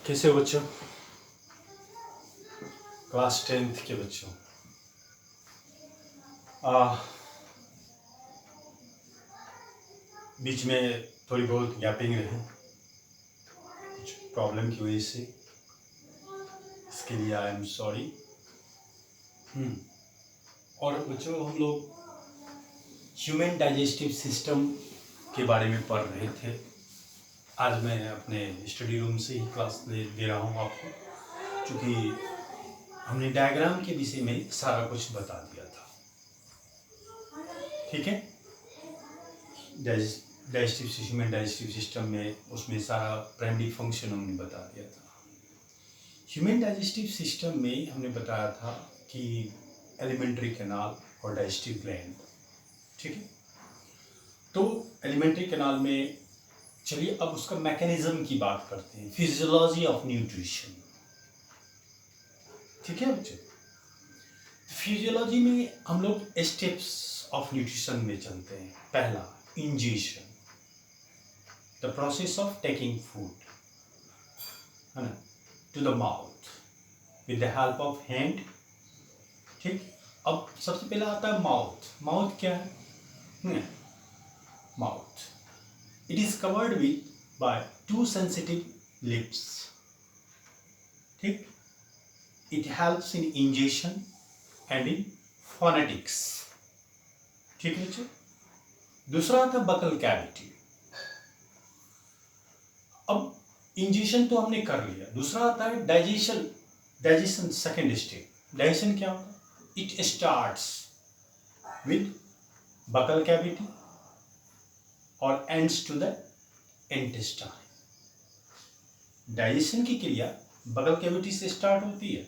कैसे हो बच्चों? क्लास 10th के बच्चों, बीच में थोड़ी बहुत गैपिंग रही कुछ प्रॉब्लम की वजह से, इसके लिए आई एम सॉरी। और बच्चों, हम लोग ह्यूमन डाइजेस्टिव सिस्टम के बारे में पढ़ रहे थे। आज मैं अपने स्टडी रूम से ही क्लास दे रहा हूँ आपको, क्योंकि हमने डायग्राम के विषय में सारा कुछ बता दिया था। ठीक है, ह्यूमन डाइजेस्टिव सिस्टम में उसमें सारा प्राइमरी फंक्शन हमने बता दिया था। ह्यूमन डाइजेस्टिव सिस्टम में हमने बताया था कि एलिमेंट्री कैनाल और डाइजेस्टिव ग्लैंड। ठीक है, तो एलिमेंट्री कैनाल में चलिए अब उसका मैकेनिज्म की बात करते हैं, फिजियोलॉजी ऑफ न्यूट्रिशन। ठीक है बच्चे, फिजियोलॉजी में हम लोग स्टेप्स ऑफ न्यूट्रिशन में चलते हैं। पहला, ingestion, the process of taking food है ना to the mouth with the help of hand. ठीक, अब सबसे पहला आता है माउथ। माउथ क्या है? Mouth, it is covered with by two sensitive lips. ठीक, it helps in ingestion and in phonetics. ठीक है बच्चों, दूसरा आता है बकल कैविटी। अब इंजेशन तो हमने कर लिया, दूसरा आता है digestion. Digestion second step. Digestion क्या होता है? It starts with buccal cavity और ends to the intestine. Digestion की क्रिया बकल कैविटी से स्टार्ट होती है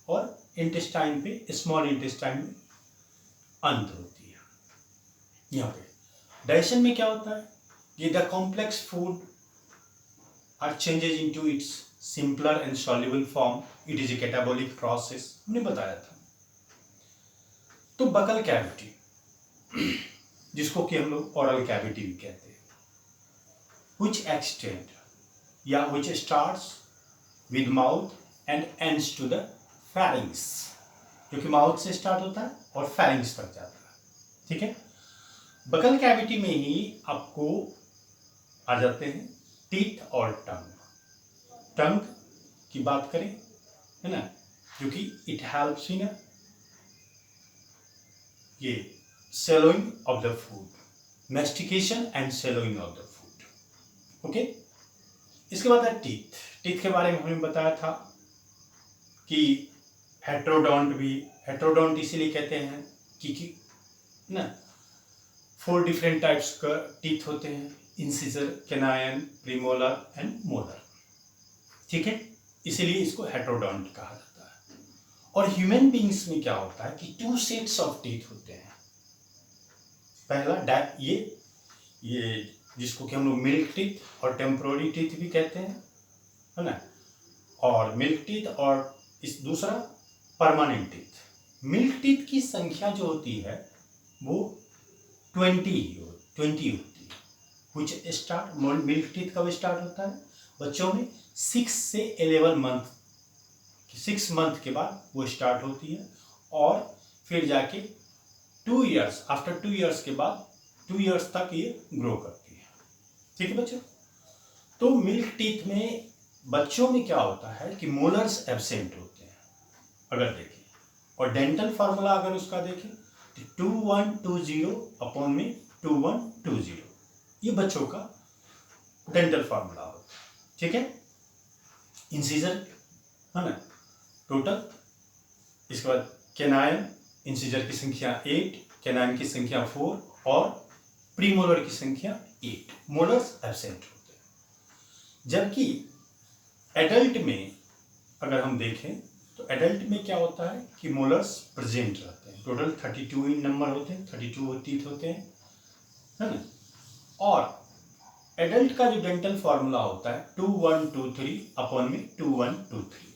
और इंटेस्टाइन पे, स्मॉल इंटेस्टाइन में अंत होती है। यहाँ पे डाइजेशन में क्या होता है कि the complex food are changes into its simpler and soluble form. It is a catabolic process, हमने बताया था। तो बकल कैविटी, जिसको कि हम लोग ओरल कैविटी भी कहते हैं, which extend या which starts with mouth and ends to the pharynx, जो कि माउथ से स्टार्ट होता है और pharynx तक जाता है। ठीक है, बकल कैविटी में ही आपको आ जाते हैं टीथ और टंग। टंग की बात करें, है ना, क्योंकि इट हेल्प्स इन ये swallowing of the food, mastication and swallowing of the food. Okay, इसके बाद है टीथ। टीथ के बारे में हमने बताया था कि हेट्रोडोंट भी, हेट्रोडोंट इसीलिए कहते हैं कि ना 4 डिफरेंट टाइप्स का टीथ होते हैं, incisor, canine, premolar and molar. ठीक है, इसीलिए इसको हेट्रोडोंट कहा जाता है। और ह्यूमन बींग्स में क्या होता है कि 2 सेट्स ऑफ टीथ होते हैं। पहला ये जिसको कि हम लोग मिल्क टीथ और टेम्पोररी टीथ भी कहते हैं, है ना, और मिल्क टीथ और इस दूसरा परमानेंट टीथ। मिल्क टीथ की संख्या जो होती है वो 20 होती है। कुछ स्टार्ट मिल्क टीथ कब स्टार्ट होता है? बच्चों में 6 से 11 मंथ, 6 मंथ के बाद वो स्टार्ट होती है और फिर जाके 2 इयर्स, आफ्टर 2 इयर्स के बाद 2 इयर्स तक ये ग्रो करती है। ठीक है बच्चों, तो मिल्क टीथ में बच्चों में क्या होता है कि मोलर्स एब्सेंट होते हैं अगर देखें, और डेंटल फार्मूला अगर उसका देखें तो 2120 अपॉन में 2120, ये बच्चों का डेंटल फार्मूला होता है। ठीक है, इंसिजर है ना टोटल, इसके बाद कैनाइन, इंसिजर की संख्या 8, कैनाइन की संख्या 4 और प्रीमोलर की संख्या 8। मोलर्स एब्सेंट होते हैं। जबकि एडल्ट में अगर हम देखें तो एडल्ट में क्या होता है कि मोलर्स प्रेजेंट रहते हैं। टोटल 32 इन नंबर होते हैं, 32 टीथ होते हैं, है ना। और एडल्ट का जो डेंटल फार्मूला होता है 2123 अपॉन में 2123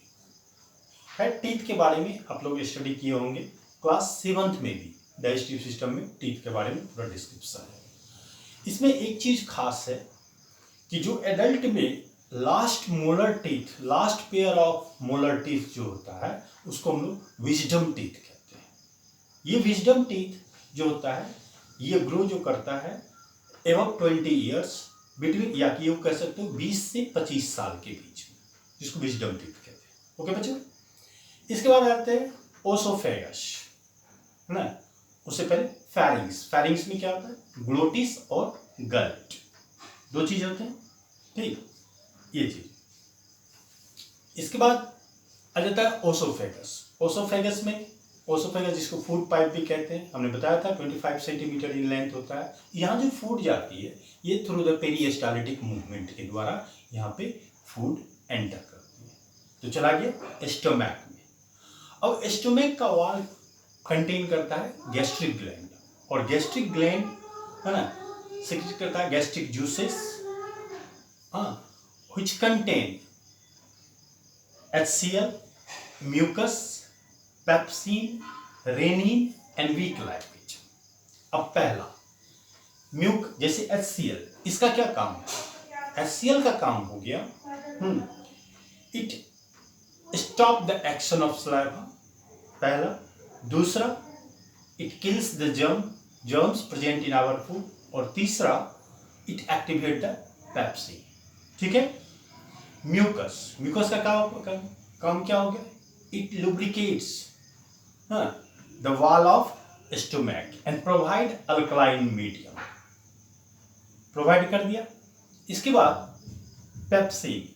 है। टीथ के बारे में आप लोग स्टडी किए होंगे क्लास 7th में भी, डाइजेस्टिव सिस्टम में टीथ के बारे में पूरा डिस्क्रिप्शन है। इसमें एक चीज खास है कि जो एडल्ट में last molar teeth, last pair of molar teeth जो होता है उसको हम लोग विजडम टीथ कहते हैं। ये विजडम टीथ जो होता है ये ग्रो जो करता है एबव 20 ईयर्स बिटवीन, या कि ये कह सकते हो 20 से 25 साल के बीच में, जिसको विजडम टीथ कहते हैं। ओके बच्चों, इसके बाद आते हैं ओसोफेगस, है ना। उससे पहले फैरिंग्स, फैरिंग्स में क्या होता है, ग्लोटिस और गल्ट, दो चीज होते हैं, ठीक, ये चीज। इसके बाद आ जाता है ओसोफेगस। ओसोफेगस में, ओसोफेगस जिसको फूड पाइप भी कहते हैं, हमने बताया था 25 सेंटीमीटर इन लेंथ होता है। यहाँ जो फूड जाती है ये थ्रू द पेरिस्टाल्टिक मूवमेंट के द्वारा यहाँ पे फूड एंटर करती है। तो चला गया स्टोमैक में। अब स्टोमैक का वॉल कंटेन करता है गैस्ट्रिक ग्लैंड, और गैस्ट्रिक ग्लैंड है ना सिक्रेट करता है gastric juices, which contain HCl, mucus, pepsin, renin and weak lipase। अब पहला म्यूक, जैसे HCl, इसका क्या काम है? HCl का काम हो गया it stop the action of saliva, पहला। दूसरा, it kills the germs present in our food, और तीसरा, इट एक्टिवेट द पेप्सिन। ठीक है। म्यूकस, म्यूकस का काम क्या हो गया? It lubricates the wall of stomach and provide alkaline medium, provide कर दिया। इसके बाद पेप्सिन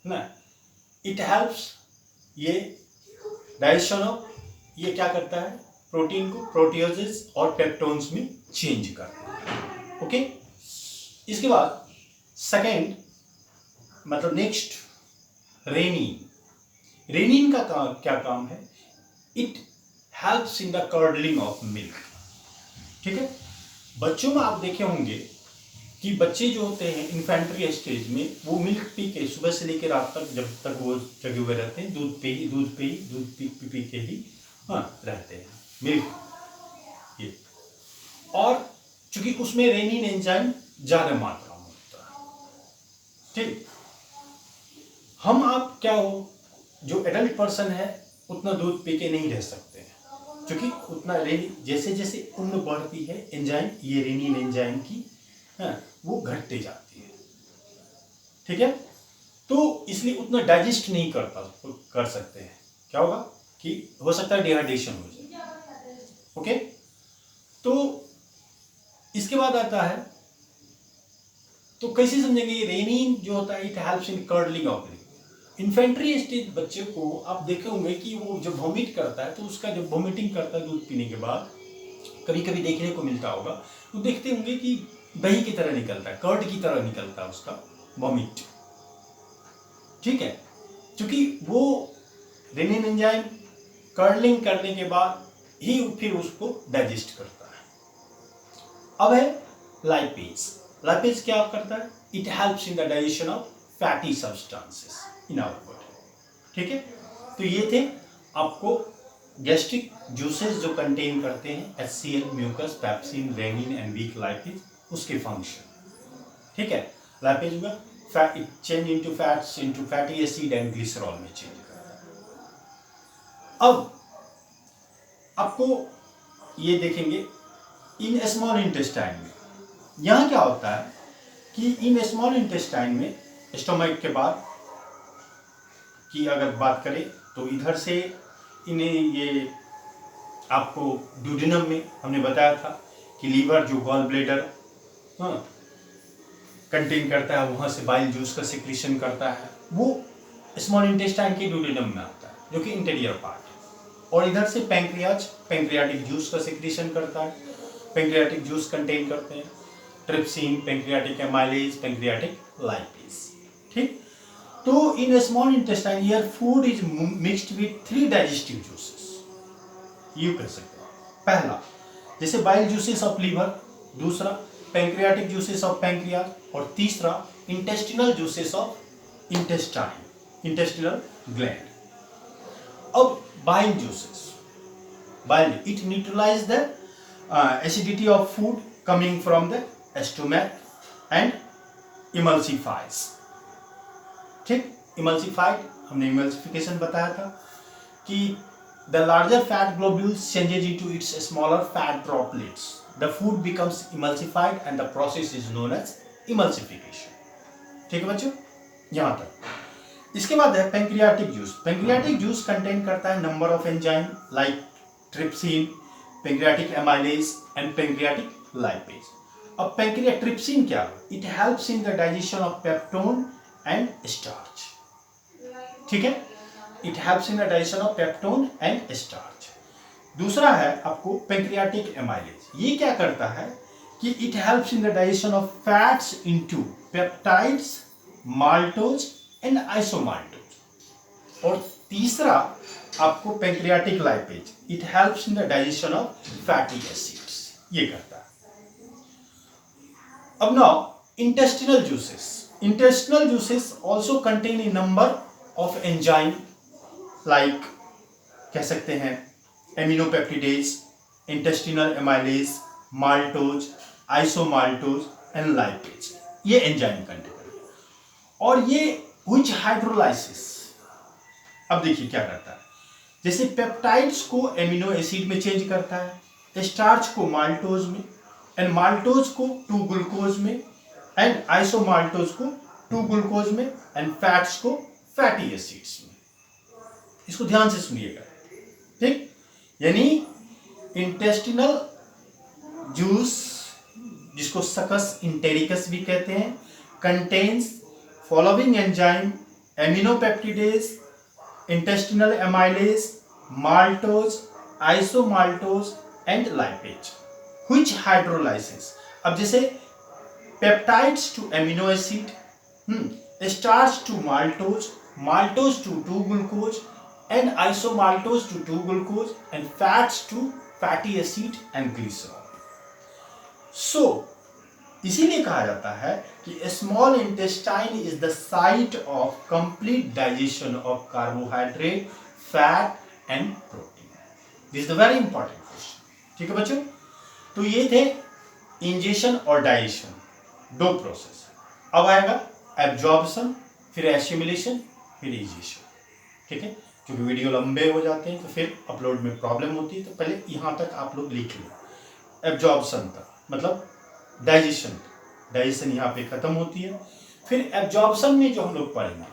ना, इट हेल्प्स ये डाइजेशन ऑफ, ये क्या करता है, प्रोटीन को प्रोटियोजेस और पेप्टोन्स में चेंज करता है। ओके। इसके बाद सेकेंड, मतलब नेक्स्ट, रेनिन। रेनिन का क्या काम है? It helps in the curdling of milk. ठीक है। बच्चों में आप देखे होंगे कि बच्चे जो होते हैं इन्फेंट्री स्टेज में, वो मिल्क पी के सुबह से लेकर रात तक, जब तक वो जगे हुए रहते हैं, दूध पी के ही रहते हैं, मिल्क ये। और चूंकि उसमें रेनिन एंजाइम ज्यादा मात्रा में होता है, ठीक। हम आप क्या हो, जो एडल्ट पर्सन है उतना दूध पी के नहीं रह सकते हैं, क्योंकि उतना जैसे जैसे उम्र बढ़ती है एंजाइम, ये रेनिन एंजाइम की वो घटते जाती है। ठीक है। तो इसलिए उतना डाइजेस्ट नहीं कर सकते हैं। क्या होगा कि हो सकता है डिहाइड्रेशन हो जाए। ओके। तो इसके बाद आता है, तो कैसे समझेंगे ये रेनिन जो होता है, it helps in curdling of milk. Infantry stage बच्चे को आप देखे होंगे कि वो जब वॉमिट करता है, तो उसका जब वॉमिटिंग करता है दूध पीने के बाद, कभी कभी देखने को मिलता होगा, तो देखते होंगे कि दही की तरह निकलता है, कर्ड की तरह निकलता है उसका वॉमिट। ठीक है। क्योंकि वो रेनिन एंजाइम कर्डलिंग करने के बाद ही फिर उसको डाइजेस्ट करता है। अब है लाइपेज। लाइपेज क्या करता है? It helps in the digestion of fatty substances in our body. ठीक है। तो ये थे आपको गैस्ट्रिक जूसेस जो कंटेन करते हैं HCl, mucus, pepsin, rennin and weak lipase, उसके फंक्शन। ठीक है। लाइपेज हुआ fat, it change into fats, into fatty acid and glycerol में चेंज करता है। अब आपको ये देखेंगे इन स्मॉल इंटेस्टाइन में, यहाँ क्या होता है कि इन स्मॉल इंटेस्टाइन में स्टोमक के बाद की अगर बात करें, तो इधर से इन्हें ये आपको ड्यूडेनम में हमने बताया था कि लीवर जो गॉल ब्लेडर कंटेन करता है, वहाँ से बाइल जूस का सिक्रीशन करता है, वो स्मॉल इंटेस्टाइन के ड्यूडेनम में आता है, जो कि इंटीरियर पार्ट है। और इधर से पैंक्रियाज पैंक्रियाटिक जूस का सिक्रीशन करता है। पैंक्रियाटिक जूस कंटेन करते हैं trypsin, pancreatic amylase, pancreatic lipase. ठीक। तो in small intestine your food is mixed with 3 digestive juices, you कह सकते हो। पहला जैसे बाइल जूसेस ऑफ लीवर, दूसरा पैंक्रियाटिक जूसेस ऑफ पैंक्रियाज, और तीसरा intestinal juices of intestine, intestinal gland. अब bile juices, bile it neutralize the acidity of food coming from the stomach and emulsifies ठीक। इमल्सिफाइड, हमने इमल्सिफिकेशन बताया था कि the larger fat globules changes into its smaller fat droplets, the food becomes emulsified and the process is known as emulsification. ठीक है बच्चों, यहां तक। इसके बाद है pancreatic juice. Pancreatic juice contain करता है number of enzyme like trypsin, pancreatic amylase and pancreatic lipase. अब ट्रिप्सिन क्या है? It helps in the digestion of peptone and starch. ठीक है, it helps in the digestion of peptone and starch. दूसरा है आपको पेंक्रियाटिक एमाइलेज। ये क्या करता है कि it helps in the digestion of fats into peptides, maltose and isomaltose. और तीसरा आपको pancreatic lipase, it helps in the digestion of fatty acids, ये करता है। अब now intestinal juices. Intestinal juices also contain a number of enzyme like कह सकते हैं aminopeptidase, intestinal amylase, maltose, isomaltose and lipase, ये एंजाइम कंटेन करते हैं। और ये व्हिच हाइड्रोलाइसिस, अब देखिए क्या करता है, जैसे पेप्टाइड्स को एमिनो एसिड में चेंज करता है, स्टार्च को माल्टोज में, एंड माल्टोज को 2 ग्लूकोज में, एंड आइसोमाल्टोज को 2 ग्लूकोज में, एंड फैट्स को फैटी एसिड्स में। इसको ध्यान से सुनिएगा, ठीक। यानी इंटेस्टिनल जूस, जिसको सकस इंटेरिकस भी कहते हैं, contains following enzyme aminopeptidase, intestinal amylase, maltose, isomaltose and lipase which hydrolysis. अब जैसे peptides to amino acid, starch to maltose, maltose to 2 glucose and isomaltose to 2 glucose and fats to fatty acid and glycerol. So इसीलिए कहा जाता है कि small intestine is the site of complete digestion of carbohydrate, fat and protein. This is the very important question. ठीक है बच्चों, तो ये थे इंजेशन और डाइजेशन, 2 प्रोसेस। अब आएगा एब्जॉर्प्शन, फिर एसिमिलेशन, फिर इजेशन। ठीक है, क्योंकि वीडियो लंबे हो जाते हैं तो फिर अपलोड में प्रॉब्लम होती है, तो पहले यहाँ तक आप लोग लिख लो। एब्जॉर्प्शन तक मतलब डाइजेशन, डाइजेशन यहाँ पे खत्म होती है। फिर एब्जॉर्प्शन में जो हम लोग पढ़ेंगे,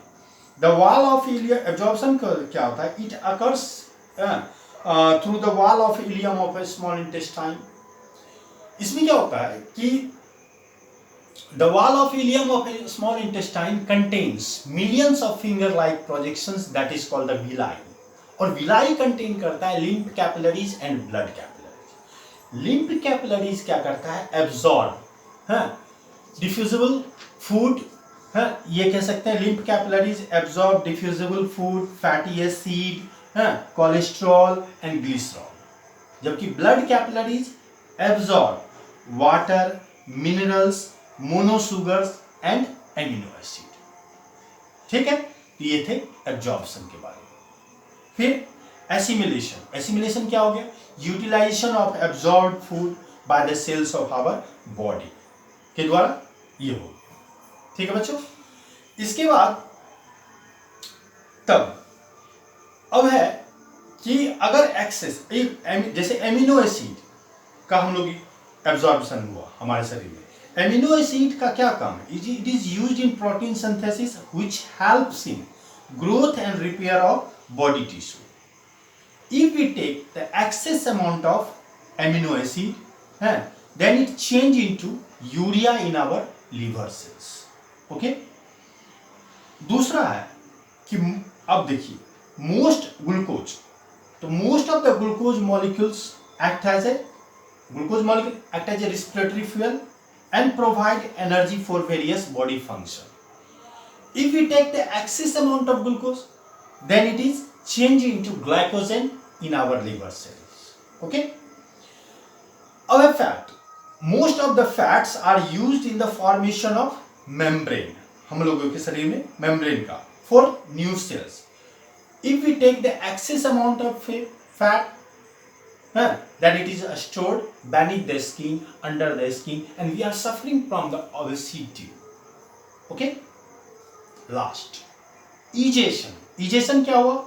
the wall of ileum. Absorption का क्या होता है? It occurs through the wall of ileum of a small intestine. इसमें क्या होता है कि the wall of ileum of a small intestine contains millions of finger-like projections that is called the villi, और villi contain करता है lymph capillaries and blood capillaries। lymph capillaries क्या करता है? absorb diffusible food, ये कह सकते हैं lymph capillaries absorb diffusible food, fatty acid, cholesterol and glycerol, जबकि blood capillaries absorb water, minerals, monosugars and amino acid. ठीक है, तो ये थे एब्जॉर्प्शन के बारे में। फिर एसिमिलेशन। एसिमिलेशन क्या हो गया? Utilization of absorbed food by the cells of our body के द्वारा ये हो गया। ठीक है बच्चों, इसके बाद तब अब है कि अगर एक्सेस, जैसे एमिनो एसिड का हम लोग एब्जॉर्प्शन हुआ हमारे शरीर में, एमिनो एसिड का क्या काम है? It is used in protein synthesis which helps in growth and repair of body tissue. If we take the excess amount of amino acid then it change into urea in our liver cells. Okay, दूसरा है कि अब देखिए most glucose, तो most of the glucose molecules act as a respiratory fuel and provide energy for various body function. If we take the excess amount of glucose, then it is changed into glycogen in our liver cells. Okay? Our fat, most of the fats are used in the formation of membrane. हम लोगों के शरीर में membrane का for new cells. If we take the excess amount of fat, that it is stored beneath the skin, under the skin, and we are suffering from the obesity. Okay, last egestion क्या हुआ?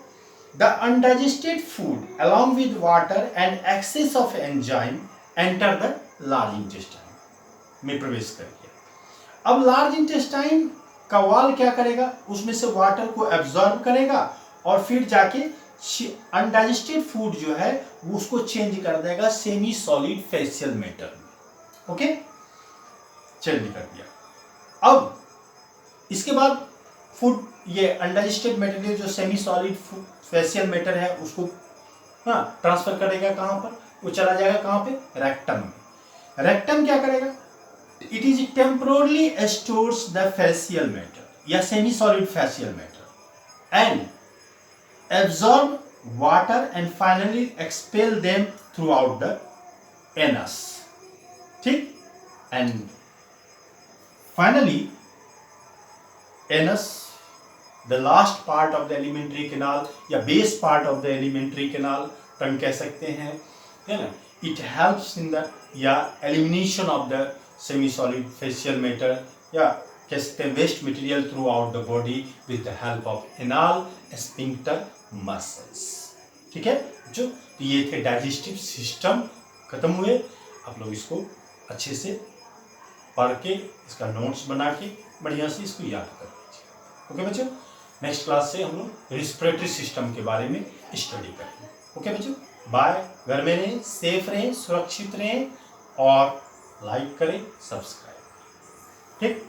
The undigested food along with water and excess of enzyme enter the large intestine में प्रवेश कर गया। अब large intestine का वाल क्या करेगा? उसमें से वाटर को एब्जॉर्ब करेगा और फिर जाके अनडाइजेस्टेड फूड जो है वो उसको चेंज कर देगा सेमी सॉलिड फेशियल मैटर में। ओके, चेंज कर दिया। अब इसके बाद फूड ये अनडाइजेस्टेड मटेरियल जो सेमी सॉलिड फेशियल मैटर है उसको ट्रांसफर करेगा कहां पर? वो चला जाएगा कहां पे? रेक्टम में। रेक्टम क्या करेगा? It is temporarily stores the faecal matter या semi solid faecal matter and absorb water and finally expel them throughout the anus. ठीक? And finally anus, the last part of the alimentary canal या base part of the alimentary canal टंग कह सकते हैं, है ना? It helps in the या elimination of the semi-solid facial matter या कह सकते हैं waste material through out the body with the help of anal sphincter muscles. ठीक है, जो ये थे डाइजेस्टिव सिस्टम खत्म हुए। आप लोग इसको अच्छे से पढ़ के इसका नोट्स बना के बढ़िया से इसको याद कर लीजिए। ओके बच्चों, नेक्स्ट क्लास से हम लोग रिस्पिरेटरी सिस्टम के बारे में स्टडी करेंगे। ओके बच्चों, बाय। घर में रहें, सेफ रहें, सुरक्षित रहें और लाइक करें, सब्सक्राइब करें। ठीक।